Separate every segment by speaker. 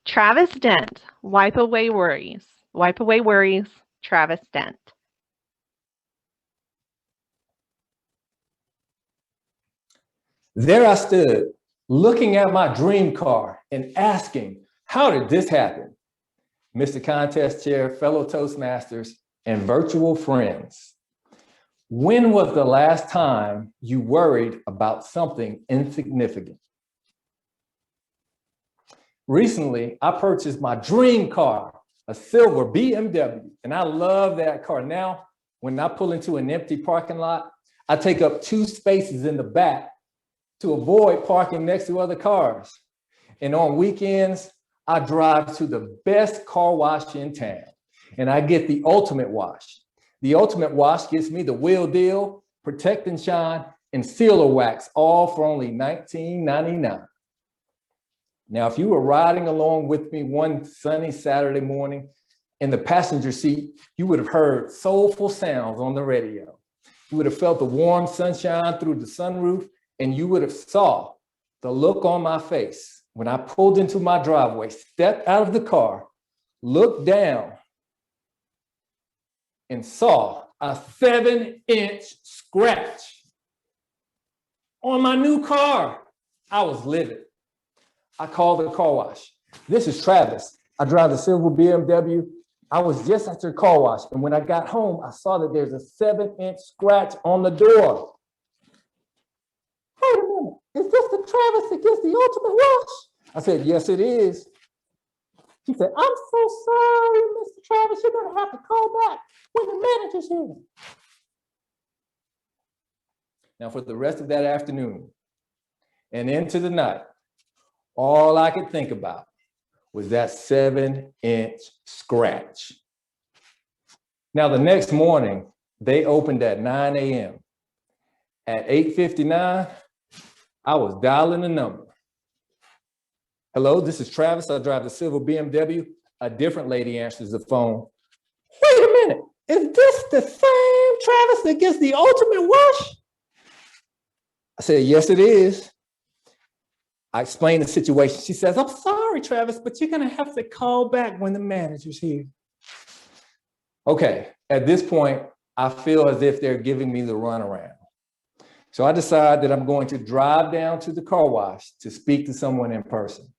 Speaker 1: Travis Dent, wipe away worries. Wipe away worries, Travis Dent.
Speaker 2: There I stood, looking at my dream car and asking, how did this happen? Mr. Contest Chair, fellow Toastmasters, and virtual friends. When was the last time you worried about something insignificant? Recently, I purchased my dream car, a silver BMW, and I love that car. Now, when I pull into an empty parking lot, I take up 2 spaces in the back to avoid parking next to other cars. And on weekends, I drive to the best car wash in town, and I get the ultimate wash. The ultimate wash gets me the wheel deal, protect and shine, and sealer wax, all for only $19.99. Now, if you were riding along with me one sunny Saturday morning in the passenger seat, you would have heard soulful sounds on the radio. You would have felt the warm sunshine through the sunroof, and you would have saw the look on my face when I pulled into my driveway, stepped out of the car, looked down, and saw a 7-inch scratch on my new car. I was livid. I called the car wash. This is Travis. I drive the silver BMW. I was just at your car wash, and when I got home, I saw that there's a 7-inch scratch on the door. Wait a minute, is this the Travis that gets the ultimate wash? I said, yes, it is. She said, I'm so sorry, Mr. Travis, you're gonna have to call back when the manager's here. Now, for the rest of that afternoon and into the night, all I could think about was that 7-inch scratch. Now, the next morning, they opened at 9 a.m. At 8:59, I was dialing the number. Hello, this is Travis. I drive the silver BMW. A different lady answers the phone. Wait a minute, is this the same Travis that gets the ultimate wash? I said, yes, it is. I explained the situation. She says, I'm sorry, Travis, but you're gonna have to call back when the manager's here. Okay, at this point, I feel as if they're giving me the runaround. So I decide that I'm going to drive down to the car wash to speak to someone in person.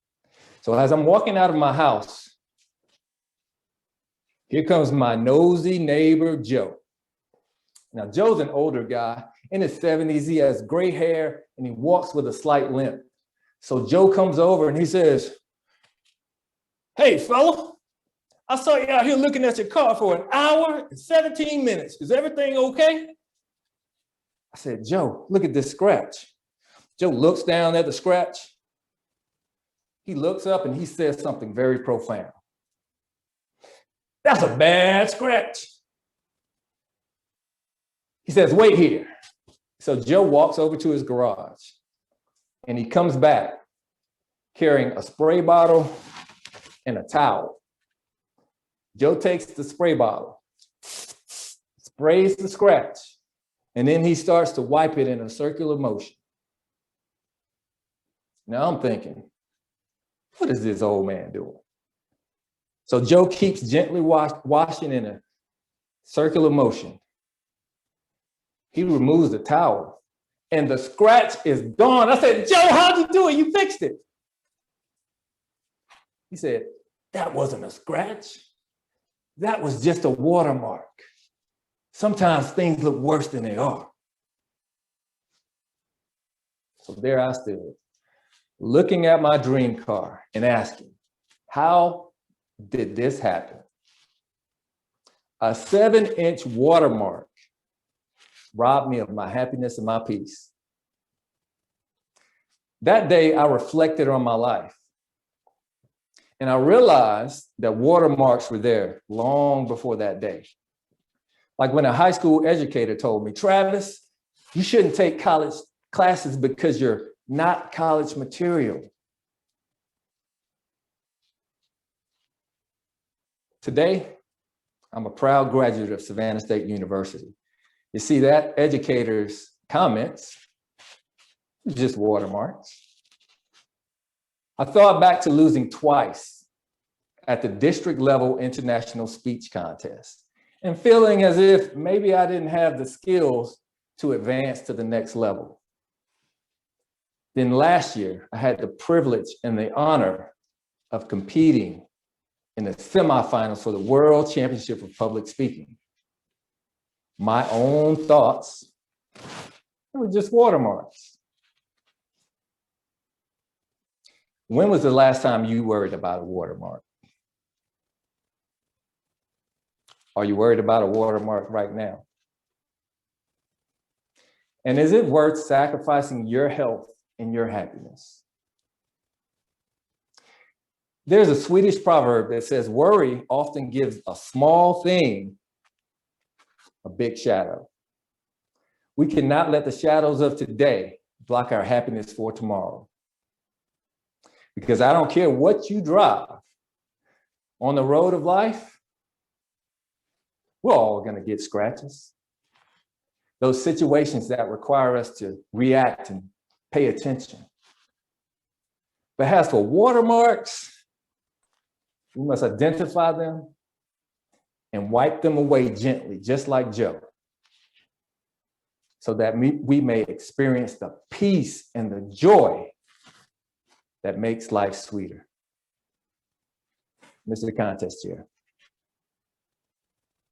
Speaker 2: So as I'm walking out of my house, here comes my nosy neighbor, Joe. Now, Joe's an older guy in his 70s. He has gray hair and he walks with a slight limp. So Joe comes over and he says, hey, fella, I saw you out here looking at your car for an hour and 17 minutes. Is everything okay? I said, Joe, look at this scratch. Joe looks down at the scratch. He looks up and he says something very profound. That's a bad scratch. He says, wait here. So Joe walks over to his garage and he comes back carrying a spray bottle and a towel. Joe takes the spray bottle, sprays the scratch, and then he starts to wipe it in a circular motion. Now I'm thinking, what is this old man doing? So Joe keeps gently washing in a circular motion. He removes the towel and the scratch is gone. I said, Joe, how'd you do it? You fixed it. He said, that wasn't a scratch. That was just a watermark. Sometimes things look worse than they are. So there I stood, looking at my dream car and asking, how did this happen? A 7-inch watermark robbed me of my happiness and my peace. That day, I reflected on my life. And I realized that watermarks were there long before that day. Like when a high school educator told me, Travis, you shouldn't take college classes because you're not college material. Today, I'm a proud graduate of Savannah State University. You see, that educator's comments, just watermarks. I thought back to losing twice at the district level international speech contest and feeling as if maybe I didn't have the skills to advance to the next level. Then last year, I had the privilege and the honor of competing in the semifinals for the World Championship of Public Speaking. My own thoughts were just watermarks. When was the last time you worried about a watermark? Are you worried about a watermark right now? And is it worth sacrificing your health and your happiness? There's a Swedish proverb that says, worry often gives a small thing a big shadow. We cannot let the shadows of today block our happiness for tomorrow. Because I don't care what you drive on the road of life, we're all going to get scratches. Those situations that require us to react and pay attention. But as for watermarks, we must identify them and wipe them away gently, just like Joe, so that we may experience the peace and the joy that makes life sweeter. Mr. Contest Chair.